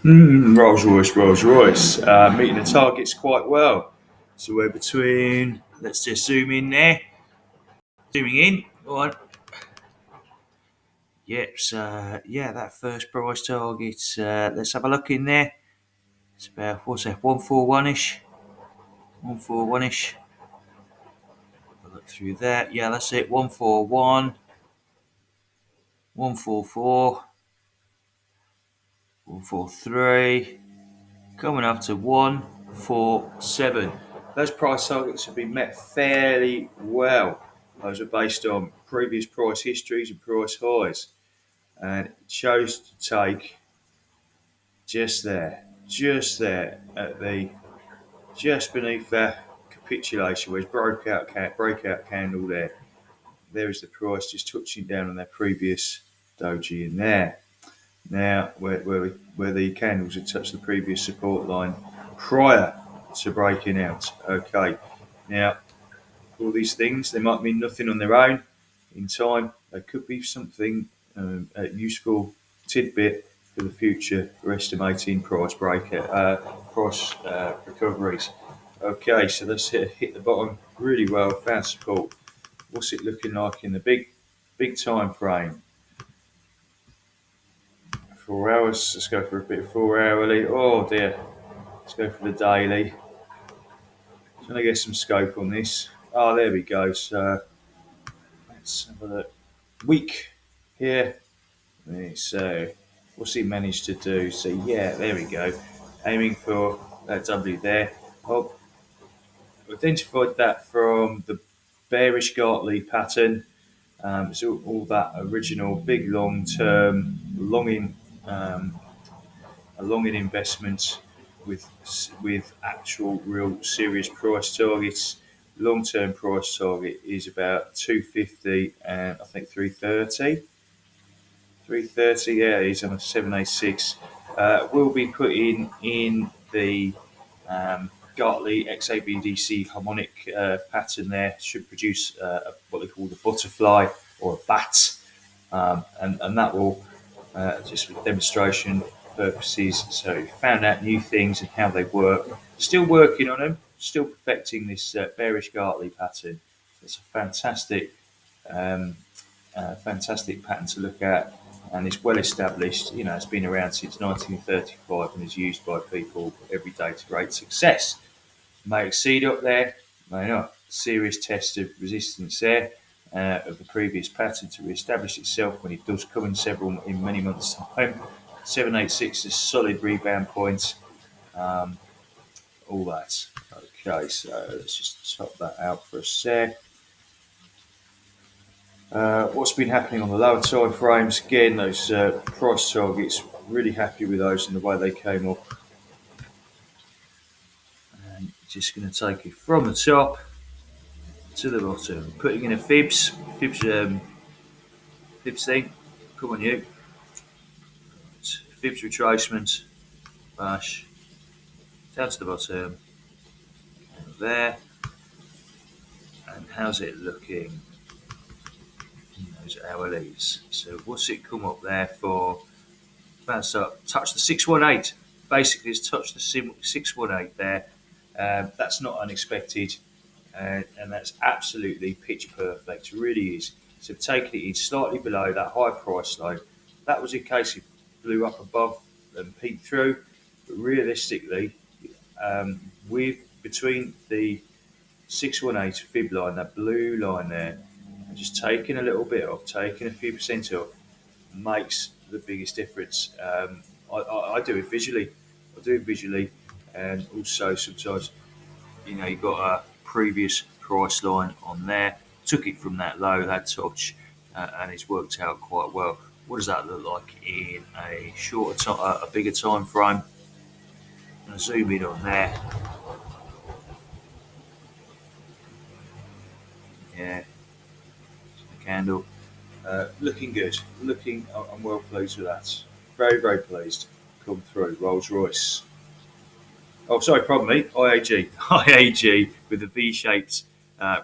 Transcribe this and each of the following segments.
Rolls Royce, meeting the targets quite well. So we're between. Let's just zoom in there. Zooming in. All right. Yep. So yeah, that first price target. Let's have a look in there. It's about what's that? 141 ish. 141 ish. Look through that. Yeah, that's it. 141. 144. 143. Coming up to 147. Those price targets have been met fairly well. Those are based on previous price histories and price highs. And it chose to take just there at the just beneath that capitulation where it's breakout candle there. There is the price just touching down on that previous doji in there. Now, where the candles had touched the previous support line prior to breaking out. Okay. Now, all these things, they might mean nothing on their own. In time, they could be something, a useful tidbit for the future for estimating price recoveries. Okay, so let's hit the bottom really well, found support. What's it looking like in the big time frame? 4 hours. Let's go for a bit of 4 hourly. Oh dear. Let's go for the daily. Trying to get some scope on this. Oh, there we go. So let's have a look. Week here. So what's he managed to do? So yeah, there we go. Aiming for that W there. Oh, identified that from the bearish Gartley pattern. It's all that original big long term, um, a long in investment with actual real serious price targets. Long term price target is about 250 and I think 330. 330, yeah, he's on a 786. We'll be putting in the Gartley XABDC harmonic pattern there. Should produce what they call the butterfly or a bat, and that will just for demonstration purposes. So found out new things and how they work. Still working on them. Still perfecting this bearish Gartley pattern. It's a fantastic pattern to look at, and it's well established. You know, it's been around since 1935 and is used by people every day to great success. May exceed up there, may not. Serious test of resistance there of the previous pattern to re-establish itself when it does come in many months' time. 786 is solid rebound points. All that. Okay, so let's just top that out for a sec. What's been happening on the lower time frames? Again, those price targets, really happy with those and the way they came up. And just going to take it from the top to the bottom. Putting in a fibs thing. Come on, you. Fibs retracement. Bash. Down to the bottom. There. And how's it looking? Those hourlies. So what's it come up there for? That's up. Touch the 618. Basically, it's touched the 618 there. That's not unexpected, and that's absolutely pitch perfect. It really is. So taking it in slightly below that high price low, that was in case it blew up above and peaked through. But realistically, with between the 618 fib line, that blue line there, and just taking a little bit off, taking a few percent off, makes the biggest difference. I do it visually. And also sometimes, you've got a previous price line on there. Took it from that low, that touch, and it's worked out quite well. What does that look like in a a bigger time frame? I'm going to zoom in on there. Yeah, the candle. Looking good. I'm well pleased with that. Very, very pleased. Come through. Rolls Royce. Oh, sorry, pardon me. IAG. IAG with the V-shaped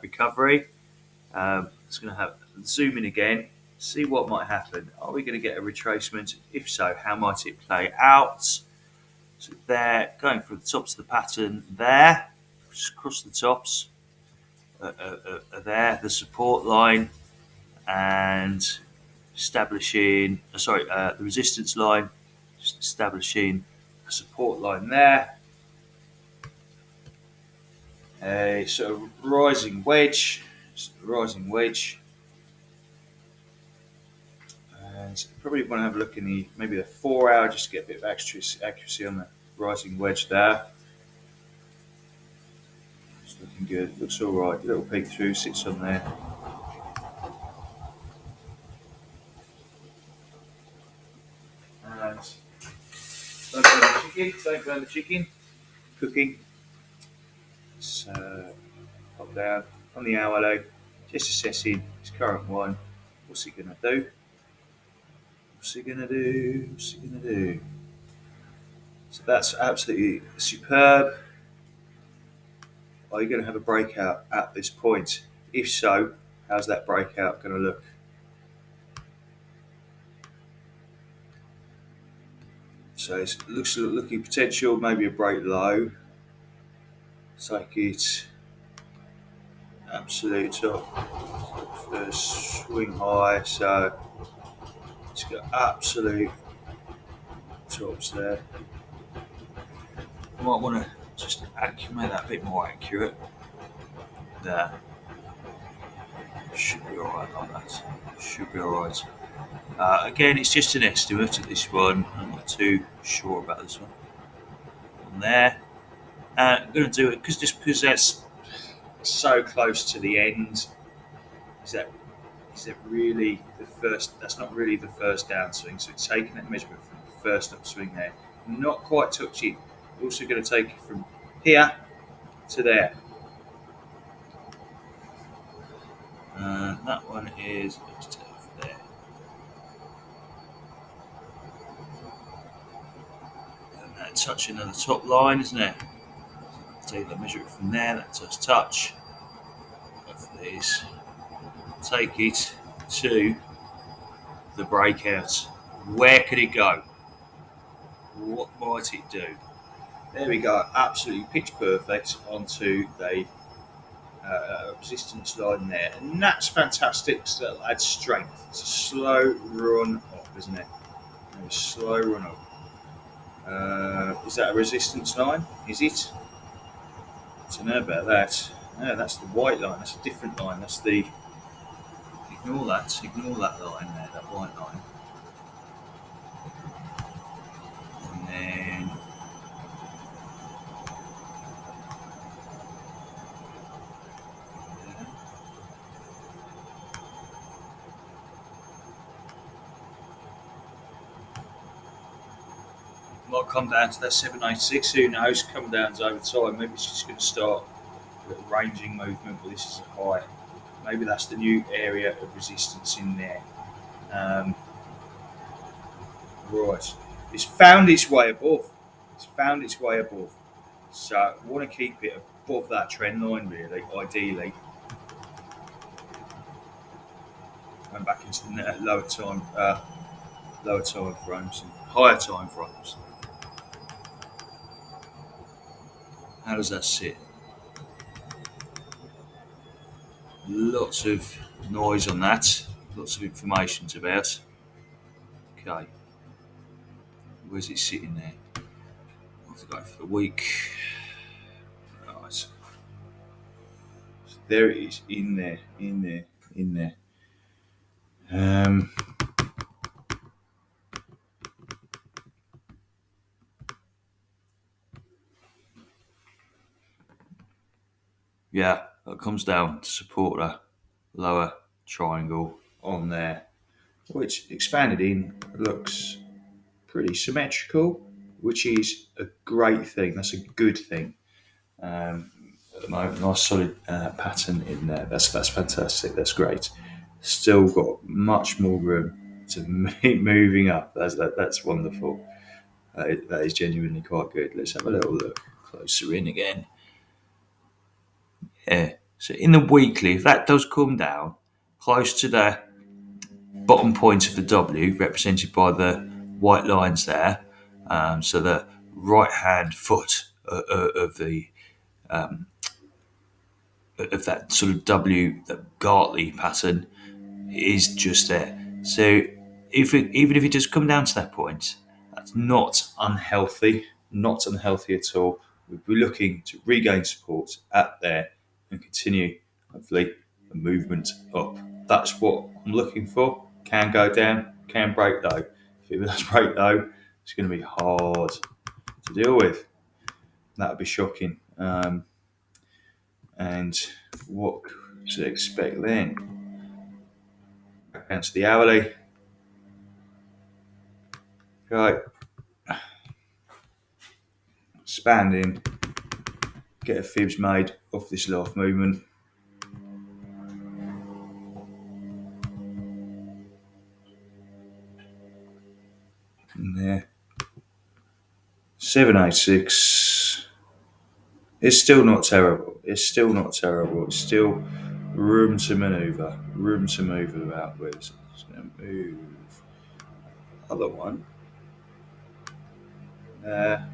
recovery. It's going to have zoom in again. See what might happen. Are we going to get a retracement? If so, how might it play out? So there, going through the tops of the pattern there, just across the tops there, the support line, and establishing, the resistance line, just establishing a support line there. A sort of rising wedge, and probably want to have a look in maybe the 4 hour just to get a bit of accuracy on the rising wedge there. It's looking good, looks all right. Little peek through, sits on there. And don't burn the chicken, cooking. So pop down on the hourly, just assessing his current one. What's he gonna do? So that's absolutely superb. Are you going to have a breakout at this point? If so, how's that breakout going to look? So it looks looking potential, maybe a break low. Take it absolute top, first swing high. So it's got absolute tops there. I might want to just make that a bit more accurate. There. Should be alright like that. Should be alright. Again, it's just an estimate at this one. I'm not too sure about this one. On there. I'm going to do it because that's so close to the end. Is that really the first? That's not really the first downswing. So it's taking that measurement from the first upswing there. Not quite touching. Also going to take it from here to there. That one is there. And that touching on the top line, isn't it? Take that, measure it from there. That does touch. Both of these. Take it to the breakout. Where could it go? What might it do? There we go. Absolutely pitch perfect onto the resistance line there, and that's fantastic. So that'll add strength. It's a slow run up, isn't it? A slow run up. Is that a resistance line? Is it? I don't know about that. No, that's the white line. That's a different line. That's the. Ignore that line there. That white line. And then. Might come down to that 786. Who knows? Come down over time. Maybe it's just going to start a little ranging movement, but this is a high. Maybe that's the new area of resistance in there. Right. It's found its way above. So I want to keep it above that trend line, really, ideally. Going back into the lower time frames and higher time frames. How does that sit? Lots of noise on that. Lots of information to about. Okay. Where's it sitting there? I'll have to go for the week. Right. So there it is. In there. Yeah, that comes down to support a lower triangle on there, which expanded in looks pretty symmetrical, which is a great thing. That's a good thing. At the moment, nice solid pattern in there. That's fantastic. That's great. Still got much more room to moving up. That's wonderful. That is genuinely quite good. Let's have a little look closer in again. Yeah. So in the weekly, if that does come down close to the bottom point of the W, represented by the white lines there, so the right hand foot of the of that sort of W, that Gartley pattern, is just there. So even if it does come down to that point, that's not unhealthy, not unhealthy at all. We'd be looking to regain support at there and continue, hopefully, a movement up. That's what I'm looking for. Can go down, can break low. If it does break low, it's going to be hard to deal with. That would be shocking. And what to expect then? Back down to the hourly. Right, expanding, get a fibs made off this laugh movement. And there. 786. It's still not terrible. It's still not terrible. It's still room to manoeuvre. Room to move about with. So I'm just going to move. Other one. There.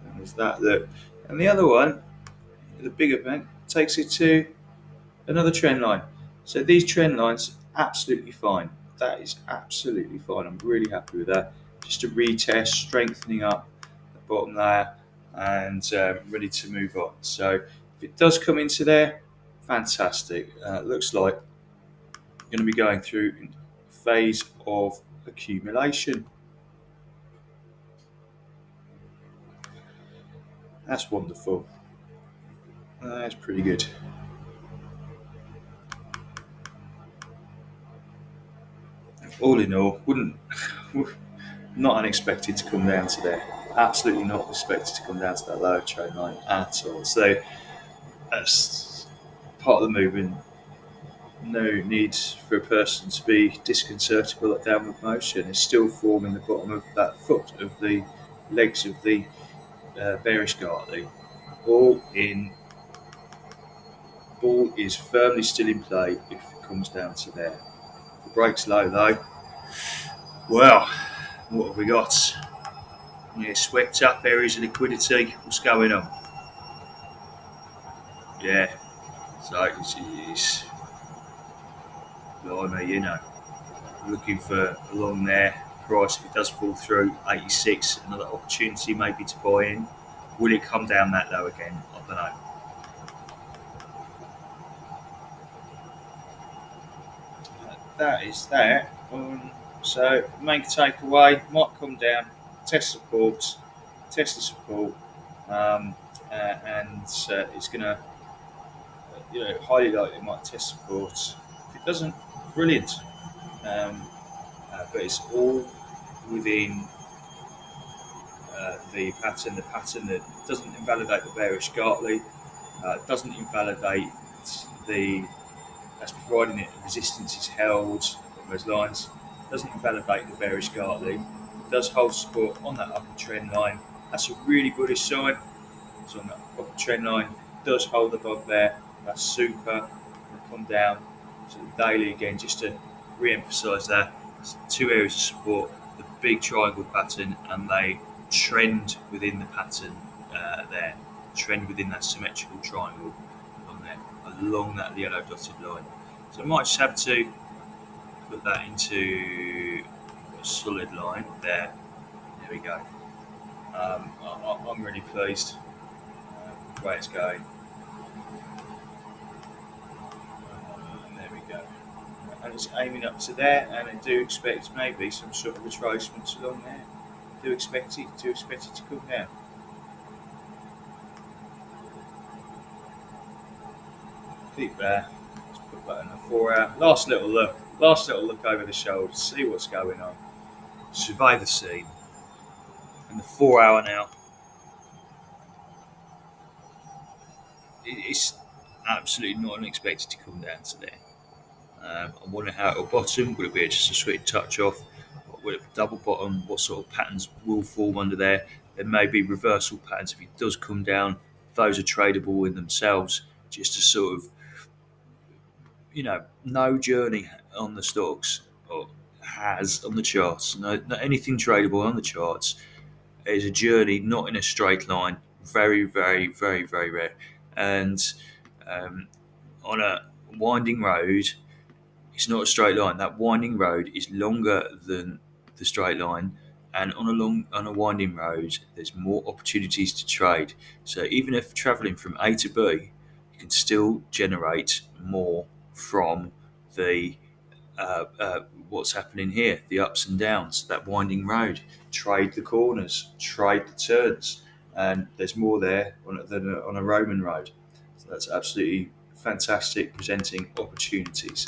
And there's that look. And the other one, the bigger bank, takes it to another trend line. So these trend lines, absolutely fine. That is absolutely fine. I'm really happy with that. Just a retest, strengthening up the bottom layer, and ready to move on. So if it does come into there, fantastic. Looks like we're going to be going through a phase of accumulation. That's wonderful. That's pretty good. All in all, wouldn't not unexpected to come down to there. Absolutely not expected to come down to that lower trend line at all. So that's part of the movement. No need for a person to be disconcerted by that downward motion. It's still forming the bottom of that foot of the legs of the bearish Gartley. Ball is firmly still in play if it comes down to there. If it breaks low though, well, what have we got? Yeah, swept up areas of liquidity. What's going on? Yeah, so it's blimey, looking for along there. Price, if it does fall through 86, another opportunity maybe to buy in. Will it come down that low again? I don't know. That is that. So main takeaway might come down, test support, test the support, um, and it's going to, highly likely it might test support. If it doesn't, brilliant. Um, but it's all within the pattern that doesn't invalidate the bearish Gartley, doesn't invalidate the that's providing it resistance is held on those lines, doesn't invalidate the bearish Gartley, does hold support on that upper trend line. That's a really bullish sign. So on that upper trend line, does hold above there. That's super. Come down to the daily again, just to re-emphasise that. It's two areas of support, the big triangle pattern, and they trend within the pattern there, trend within that symmetrical triangle on there, along that yellow dotted line. So I might just have to put that into a solid line there. There we go. I'm really pleased with the way it's going. There we go. And it's aiming up to there, and I do expect maybe some sort of retracements along there. Do expect it to come down. Keep there. Let's put that in the 4 hour. Last little look over the shoulder, see what's going on. Survey the scene. And the 4 hour now. It's absolutely not unexpected to come down to there. I wonder how it'll bottom. Will it be just a sweet touch off? Will it double bottom? What sort of patterns will form under there? There may be reversal patterns if it does come down. Those are tradable in themselves. Just to sort of, no journey on the stocks or has on the charts. No, not anything tradable on the charts is a journey not in a straight line. Very, very, very, very rare. And um, on a winding road, it's not a straight line. That winding road is longer than the straight line, and on a winding road, there's more opportunities to trade. So even if travelling from A to B, you can still generate more from the what's happening here, the ups and downs, that winding road. Trade the corners, trade the turns, and there's more there than on a Roman road. So that's absolutely fantastic, presenting opportunities.